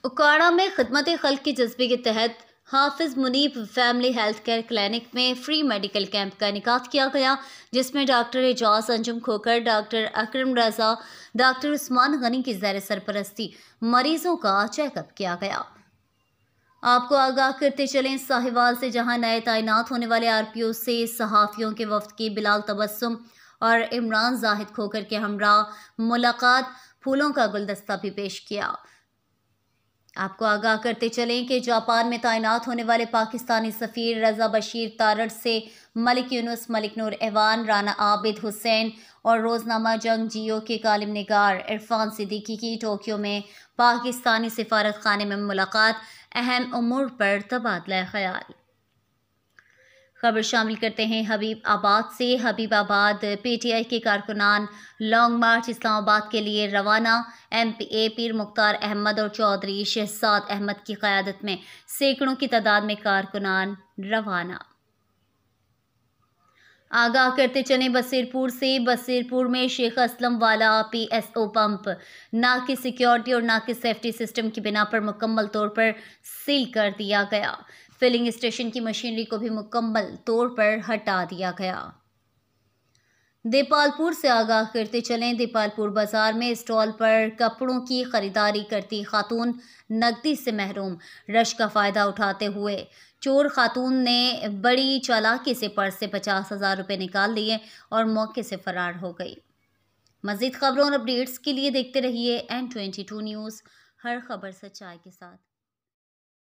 उकाड़ा में खिदमत खल्क के जज्बे के तहत Hafiz Muneeb family health care clinic में फ्री मेडिकल कैंप का इनेकाद किया गया, जिसमें doctor Ejaz Anjum Khokhar, doctor Akram Raza, doctor Usman Ghani की ज़ेर सरपरस्ती मरीजों का चेकअप किया गया। आपको आगाह करते चलें, साहिवाल से जहां नए तैनात होने वाले आरपीओ से सहाफ़ियों के वफ्द की बिलाल तबस्सुम और इमरान जाहिद खोकर के हमरा मुलाकात फूलों का गुलदस्ता भी पेश किया। आपको आगाह करते चलें कि जापान में तैनात होने वाले पाकिस्तानी सफ़ीर रज़ा बशीर तारड़ से मलिक यूनुस, मलिक नूर ऐवान, राना आबिद हुसैन और रोज़नामा जंग जियो के कालिम निगार इरफान सिद्दीकी की टोक्यो में पाकिस्तानी सिफारत खाने में मुलाकात, अहम उमूर पर तबादला ख्याल। खबर शामिल करते हैं हबीब आबाद से। हबीब आबाद पीटीआई के कारकुनान लॉन्ग मार्च इस्लामाबाद के लिए रवाना। एमपीए पीर मुख्तार अहमद और चौधरी शहजाद अहमद की क़यादत में सैकड़ों की तादाद में कारकुनान रवाना। आगाह करते चलें बसीरपुर से। बसीरपुर में शेख असलम वाला पीएसओ पंप नाकिस सिक्योरिटी और नाकिस सेफ्टी सिस्टम की बिना पर मुकम्मल तौर पर सील कर दिया गया। फिलिंग स्टेशन की मशीनरी को भी मुकम्मल तौर पर हटा दिया गया। देपालपुर से आगाह करते चलें। देपालपुर बाजार में स्टॉल पर कपड़ों की खरीदारी करती खातून नकदी से महरूम। रश का फ़ायदा उठाते हुए चोर खातून ने बड़ी चालाकी से पर्स से 50,000 रुपये निकाल लिए और मौके से फरार हो गई। मज़ीद खबरों और अपडेट्स के लिए देखते रहिए N22 न्यूज़, हर खबर सच्चाई के साथ।